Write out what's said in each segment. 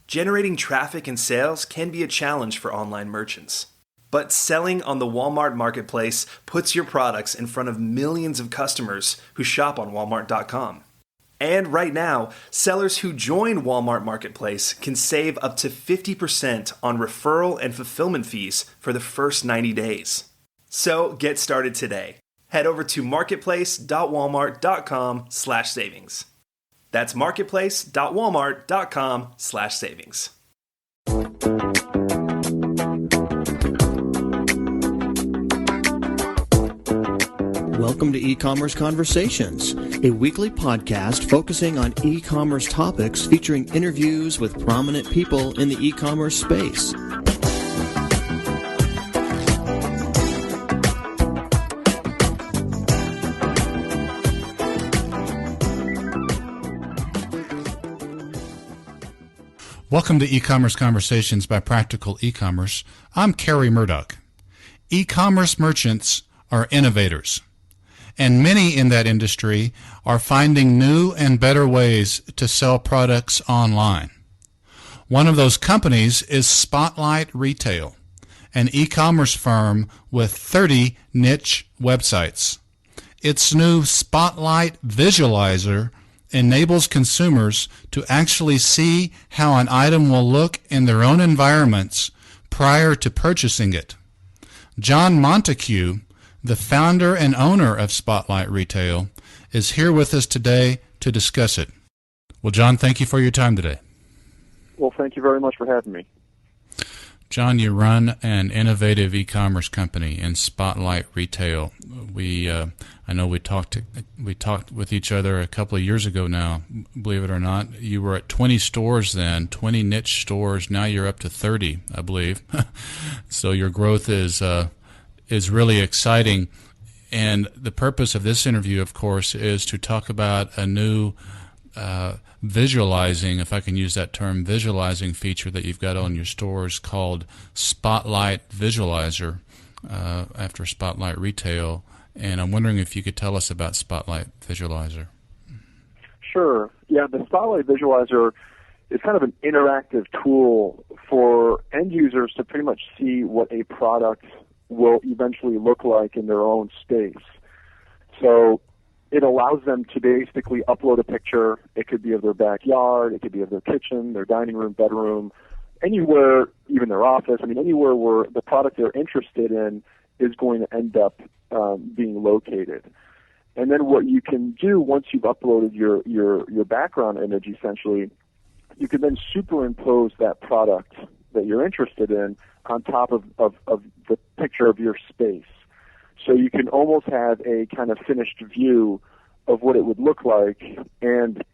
Generating traffic and sales can be a challenge for online merchants. But selling on the Walmart Marketplace puts your products in front of millions of customers who shop on Walmart.com. And right now, sellers who join Walmart Marketplace can save up to 50% on referral and fulfillment fees for the first 90 days. So get started today. Head over to marketplace.walmart.com/savings. That's marketplace.walmart.com/savings. Welcome to E-Commerce Conversations, a weekly podcast focusing on e-commerce topics featuring interviews with prominent people in the e-commerce space. Welcome to E-Commerce Conversations by Practical E-Commerce. I'm Kerry Murdoch. E-commerce merchants are innovators, and many in that industry are finding new and better ways to sell products online. One of those companies is Spotlight Retail, an e-commerce firm with 30 niche websites. Its new Spotlight Visualizer enables consumers to actually see how an item will look in their own environments prior to purchasing it. John Montague, the founder and owner of Spotlight Retail, is here with us today to discuss it. Well, John, thank you for your time today. Well, thank you very much for having me. John, you run an innovative e-commerce company in Spotlight Retail. I know we talked with each other a couple of years ago now, believe it or not. You were at 20 stores then, 20 niche stores. Now you're up to 30, I believe. So your growth is really exciting. And the purpose of this interview, of course, is to talk about a new visualizing, if I can use that term, visualizing feature that you've got on your stores called Spotlight Visualizer after Spotlight Retail. And I'm wondering if you could tell us about Spotlight Visualizer. Sure. Yeah, the Spotlight Visualizer is kind of an interactive tool for end users to pretty much see what a product will eventually look like in their own space. So it allows them to basically upload a picture. It could be of their backyard, it could be of their kitchen, their dining room, bedroom, anywhere, even their office. I mean, anywhere where the product they're interested in is going to end up being located. And then what you can do once you've uploaded your background image, essentially, you can then superimpose that product that you're interested in on top of the picture of your space. So you can almost have a kind of finished view of what it would look like. And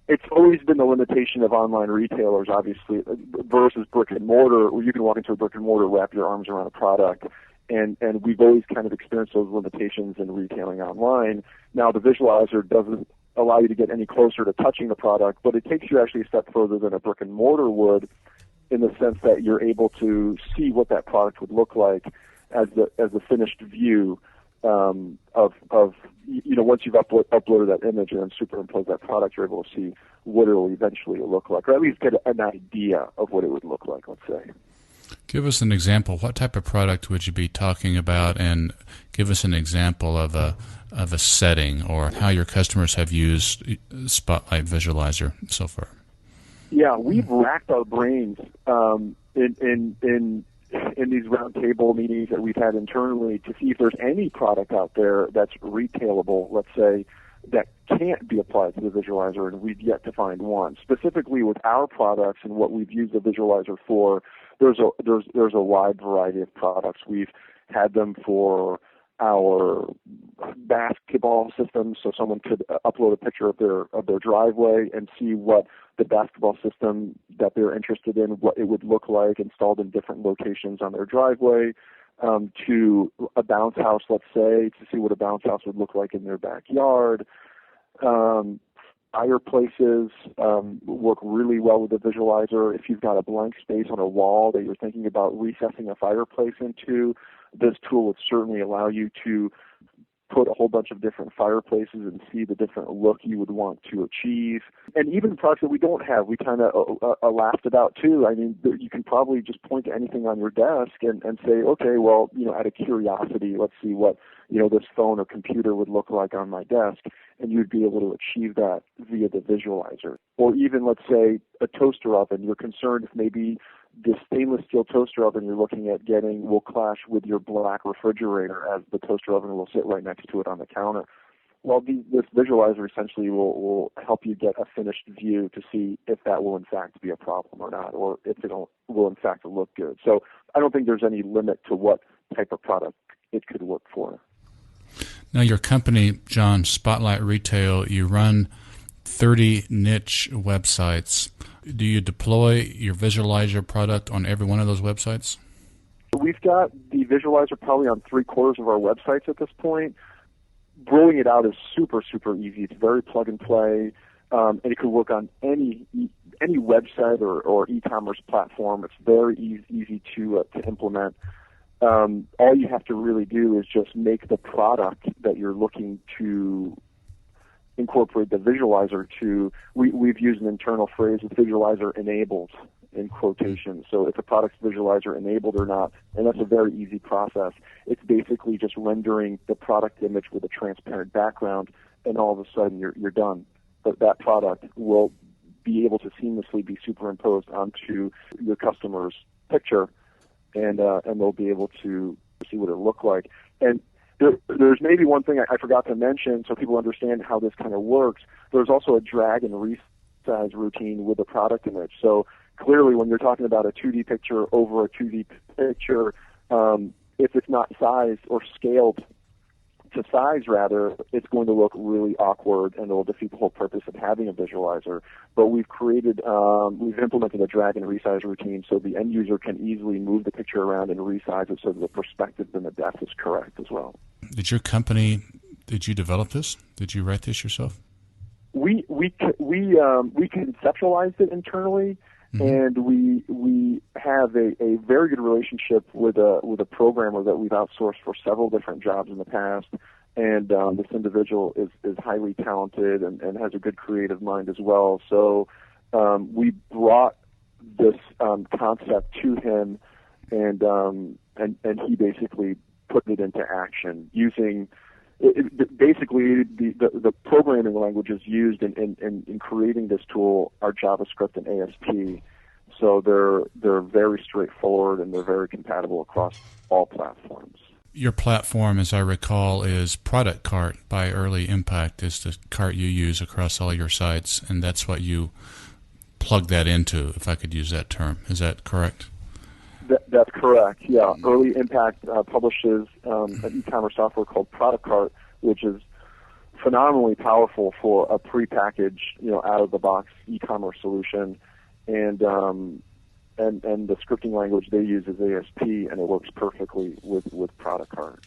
it's always been the limitation of online retailers, obviously, versus brick and mortar, where you can walk into a brick and mortar, wrap your arms around a product. And we've always kind of experienced those limitations in retailing online. Now the visualizer doesn't allow you to get any closer to touching the product, but it takes you actually a step further than a brick and mortar would, in the sense that you're able to see what that product would look like as a finished view of once you've uploaded that image and then superimposed that product, you're able to see what it will eventually look like, or at least get an idea of what it would look like, let's say. Give us an example. What type of product would you be talking about, and give us an example of a setting or how your customers have used Spotlight Visualizer so far. Yeah, we've racked our brains in these roundtable meetings that we've had internally to see if there's any product out there that's retailable, let's say, that can't be applied to the visualizer, and we've yet to find one. Specifically with our products and what we've used the visualizer for, there's a wide variety of products. We've had them for our basketball system, so someone could upload a picture of their driveway and see what the basketball system that they're interested in, what it would look like installed in different locations on their driveway, to a bounce house, let's say, to see what a bounce house would look like in their backyard. Fireplaces work really well with the visualizer. If you've got a blank space on a wall that you're thinking about recessing a fireplace into, this tool would certainly allow you to put a whole bunch of different fireplaces and see the different look you would want to achieve. And even products that we don't have, we kind of laughed about too. I mean, you can probably just point to anything on your desk and say, okay, well, out of curiosity, let's see what, this phone or computer would look like on my desk. And you'd be able to achieve that via the visualizer. Or even, let's say, a toaster oven. You're concerned if maybe the stainless steel toaster oven you're looking at getting will clash with your black refrigerator, as the toaster oven will sit right next to it on the counter. Well, this visualizer essentially will help you get a finished view to see if that will in fact be a problem or not, or if it will in fact look good. So I don't think there's any limit to what type of product it could work for. Now, your company, John, Spotlight Retail, you run 30 niche websites. Do you deploy your visualizer product on every one of those websites? We've got the visualizer probably on 3/4 of our websites at this point. Rolling it out is super, super easy. It's very plug and play, and it could work on any website or e-commerce platform. It's very easy to implement. All you have to really do is just make the product that you're looking to incorporate the visualizer to. We've used an internal phrase, visualizer enabled, in quotation. So if a product's visualizer enabled or not, and that's a very easy process. It's basically just rendering the product image with a transparent background, and all of a sudden you're done. But that product will be able to seamlessly be superimposed onto your customer's picture, and they'll be able to see what it looked like. And there's maybe one thing I forgot to mention, so people understand how this kind of works. There's also a drag and resize routine with the product image. So clearly, when you're talking about a 2D picture over a 2D picture, if it's not sized or scaled to size, rather, it's going to look really awkward, and it will defeat the whole purpose of having a visualizer. But we've implemented a drag and resize routine so the end user can easily move the picture around and resize it so that the perspective and the depth is correct as well. Did you develop this? Did you write this yourself? We conceptualized it internally. Mm-hmm. And we have a very good relationship with a programmer that we've outsourced for several different jobs in the past. And this individual is highly talented and has a good creative mind as well. So we brought this concept to him, and he basically put it into action using. Basically, the programming languages used in creating this tool are JavaScript and ASP, so they're very straightforward and they're very compatible across all platforms. Your platform, as I recall, is Product Cart by Early Impact, is the cart you use across all your sites, and that's what you plug that into, if I could use that term. Is that correct? That's correct, yeah. Early Impact publishes an e-commerce software called Product Cart, which is phenomenally powerful for a prepackaged, out-of-the-box e-commerce solution. And the scripting language they use is ASP, and it works perfectly with Product Cart.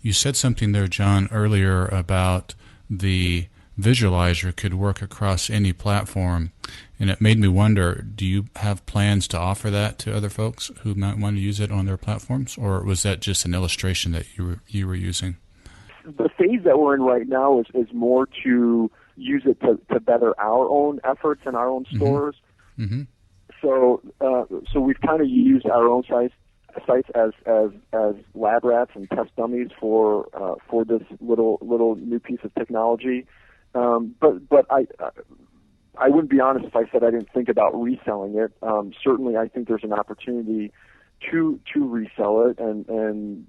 You said something there, John, earlier about the visualizer could work across any platform, and it made me wonder, do you have plans to offer that to other folks who might want to use it on their platforms, or was that just an illustration that you were using? The phase that we're in right now is more to use it to better our own efforts and our own stores. Mm-hmm. So we've kind of used our own sites as lab rats and test dummies for this little new piece of technology. But I wouldn't be honest if I said I didn't think about reselling it. Certainly, I think there's an opportunity to resell it, and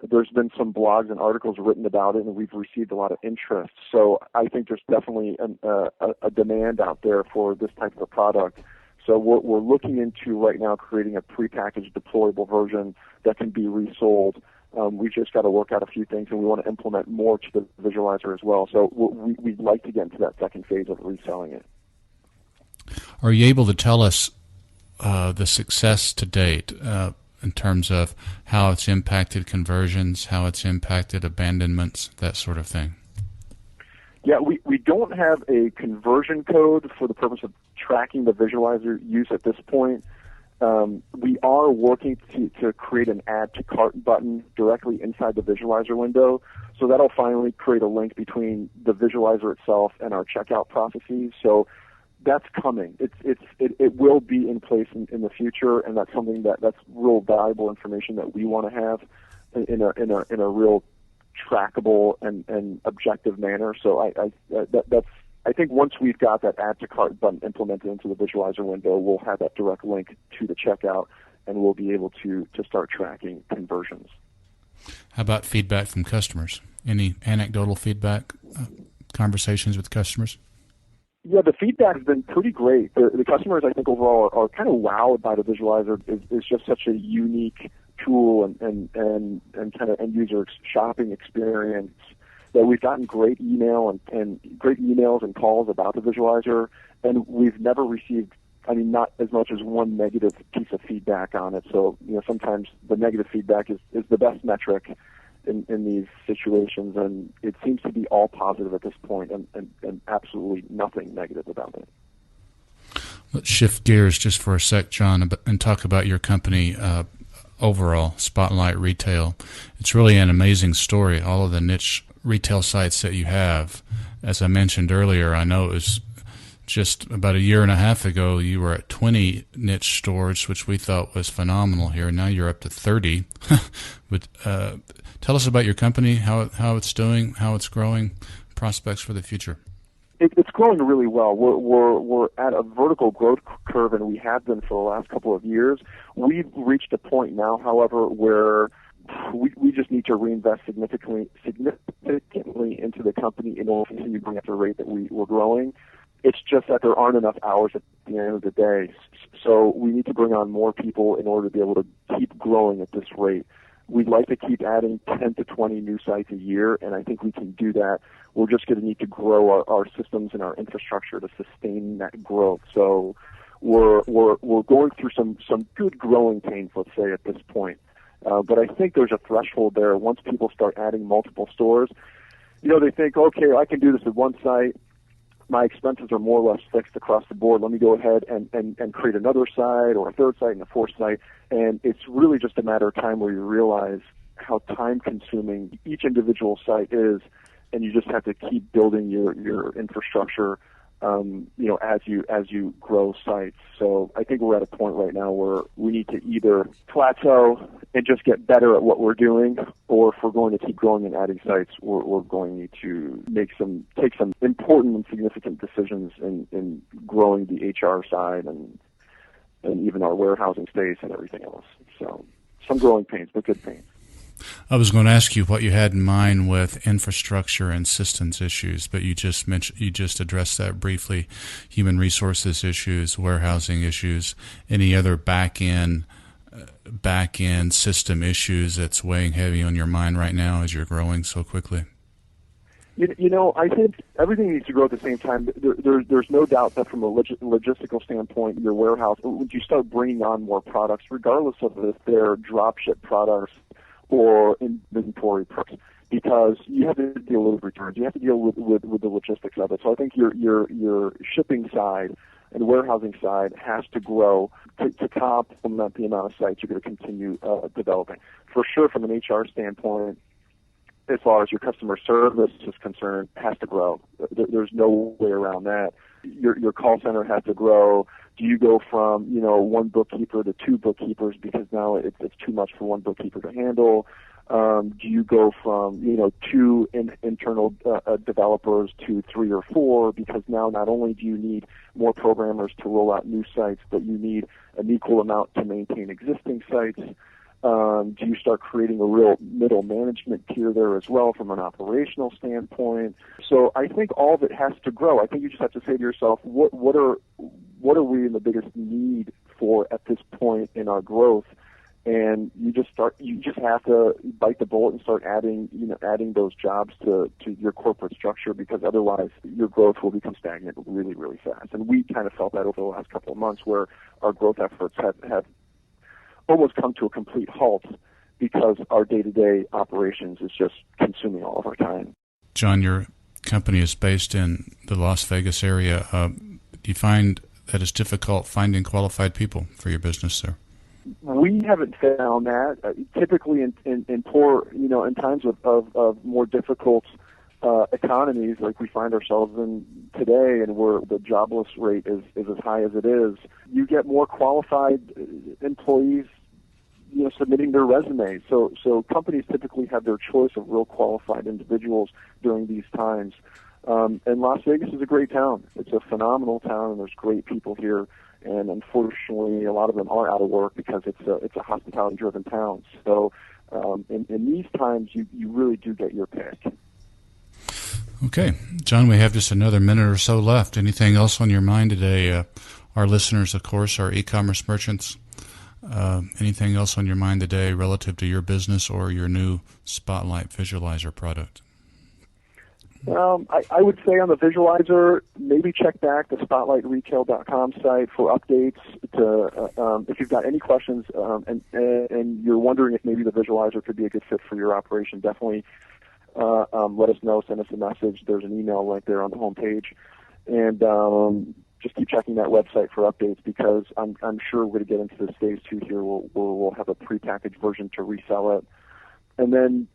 there's been some blogs and articles written about it, and we've received a lot of interest. So I think there's definitely a demand out there for this type of a product. So we're looking into right now creating a prepackaged deployable version that can be resold. We've just got to work out a few things, and we want to implement more to the visualizer as well. So we'd like to get into that second phase of reselling it. Are you able to tell us the success to date in terms of how it's impacted conversions, how it's impacted abandonments, that sort of thing? Yeah, we don't have a conversion code for the purpose of tracking the visualizer use at this point. We are working to create an add to cart button directly inside the visualizer window So that'll finally create a link between the visualizer itself and our checkout processes. So that's coming. It will be in place in the future, and that's something that's real valuable information that we want to have in a real trackable and objective manner. So I think once we've got that add to cart button implemented into the visualizer window, we'll have that direct link to the checkout, and we'll be able to start tracking conversions. How about feedback from customers? Any anecdotal feedback, conversations with customers? Yeah, the feedback has been pretty great. The customers, I think, overall are kind of wowed by the visualizer. It's just such a unique tool and kind of end user shopping experience that we've gotten great emails and calls about the visualizer, and we've never received, not as much as one negative piece of feedback on it. So, sometimes the negative feedback is the best metric in these situations, and it seems to be all positive at this point, and absolutely nothing negative about it. Let's shift gears just for a sec, John, and talk about your company overall, Spotlight Retail. It's really an amazing story, all of the niche retail sites that you have. As I mentioned earlier, I know it was just about a year and a half ago you were at 20 niche stores, which we thought was phenomenal here. Now you're up to 30. But tell us about your company, how it's doing, how it's growing, prospects for the future. It's growing really well. We're at a vertical growth curve, and we have been for the last couple of years. We've reached a point now, however, where we just need to reinvest significantly into the company in order to continue growing at the rate that we're growing. It's just that there aren't enough hours at the end of the day. So we need to bring on more people in order to be able to keep growing at this rate. We'd like to keep adding 10 to 20 new sites a year, and I think we can do that. We're just going to need to grow our systems and our infrastructure to sustain that growth. So we're going through some good growing pains, let's say, at this point. But I think there's a threshold there. Once people start adding multiple stores, they think, okay, I can do this at one site. My expenses are more or less fixed across the board. Let me go ahead and create another site or a third site and a fourth site. And it's really just a matter of time where you realize how time-consuming each individual site is, and you just have to keep building your infrastructure, as you grow sites. So I think we're at a point right now where we need to either plateau and just get better at what we're doing, or if we're going to keep growing and adding sites, we're going to need to take some important and significant decisions in growing the HR side and even our warehousing space and everything else. So some growing pains, but good pains. I was going to ask you what you had in mind with infrastructure and systems issues, but you just addressed that briefly. Human resources issues, warehousing issues, any other back end system issues that's weighing heavy on your mind right now as you're growing so quickly? I think everything needs to grow at the same time. There's no doubt that from a logistical standpoint, your warehouse, when you start bringing on more products, regardless of if they're drop ship products or inventory products, because you have to deal with returns, you have to deal with the logistics of it. So I think your shipping side and warehousing side has to grow to complement the amount of sites you're going to continue developing. For sure, from an HR standpoint, as far as your customer service is concerned, has to grow. There's no way around that. Your call center has to grow. Do you go from one bookkeeper to two bookkeepers because now it's too much for one bookkeeper to handle? Do you go from two internal developers to 3 or 4 because now not only do you need more programmers to roll out new sites, but you need an equal amount to maintain existing sites? Do you start creating a real middle management tier there as well from an operational standpoint? So I think all of it has to grow. I think you just have to say to yourself, what are we in the biggest need for at this point in our growth? And you just have to bite the bullet and start adding those jobs to your corporate structure, because otherwise your growth will become stagnant really, really fast. And we kind of felt that over the last couple of months, where our growth efforts have almost come to a complete halt because our day-to-day operations is just consuming all of our time. John, your company is based in the Las Vegas area. Do you find that it's difficult finding qualified people for your business there? We haven't found that. Typically, in poor, in times of more difficult economies like we find ourselves in today, and where the jobless rate is as high as it is, you get more qualified employees, submitting their resumes. So companies typically have their choice of real qualified individuals during these times. And Las Vegas is a great town. It's a phenomenal town, and there's great people here. And unfortunately, a lot of them are out of work because it's a hospitality-driven town. So in these times, you really do get your pick. Okay. John, we have just another minute or so left. Anything else on your mind today? Our listeners, of course, are e-commerce merchants. Anything else on your mind today relative to your business or your new Spotlight Visualizer product? I would say on the visualizer, maybe check back the SpotlightRetail.com site for updates. If you've got any questions and you're wondering if maybe the visualizer could be a good fit for your operation, definitely let us know. Send us a message. There's an email right there on the homepage, and just keep checking that website for updates, because I'm sure we're going to get into this phase 2 here where we'll have a prepackaged version to resell it, and then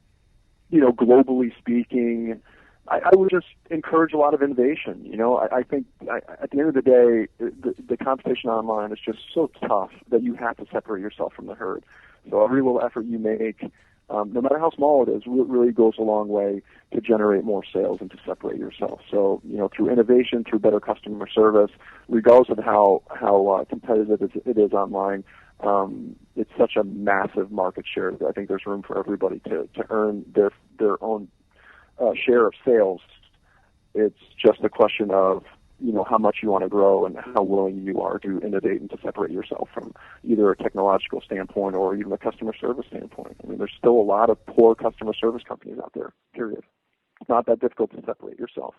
globally speaking, I would just encourage a lot of innovation. I think at the end of the day, the competition online is just so tough that you have to separate yourself from the herd. So every little effort you make, no matter how small it is, really goes a long way to generate more sales and to separate yourself. So, through innovation, through better customer service, regardless of how competitive it is online, it's such a massive market share that I think there's room for everybody to earn their own share of sales. It's just a question of how much you want to grow and how willing you are to innovate and to separate yourself from either a technological standpoint or even a customer service standpoint. I mean, there's still a lot of poor customer service companies out there, period. It's not that difficult to separate yourself.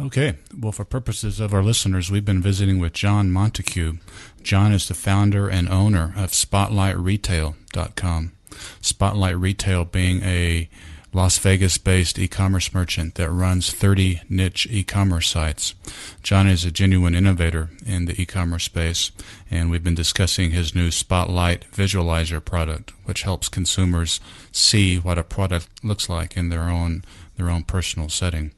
Okay. Well, for purposes of our listeners, we've been visiting with John Montague. John is the founder and owner of SpotlightRetail.com. Spotlight Retail being a Las Vegas-based e-commerce merchant that runs 30 niche e-commerce sites. John is a genuine innovator in the e-commerce space, and we've been discussing his new Spotlight Visualizer product, which helps consumers see what a product looks like in their own personal setting.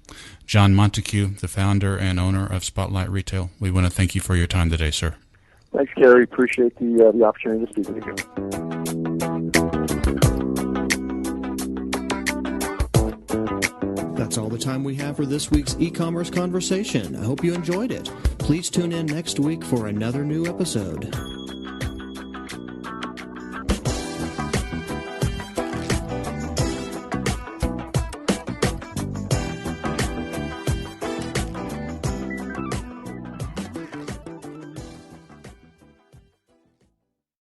John Montague, the founder and owner of Spotlight Retail, we want to thank you for your time today, sir. Thanks, Gary. Appreciate the opportunity to speak with you. That's all the time we have for this week's e-commerce conversation. I hope you enjoyed it. Please tune in next week for another new episode.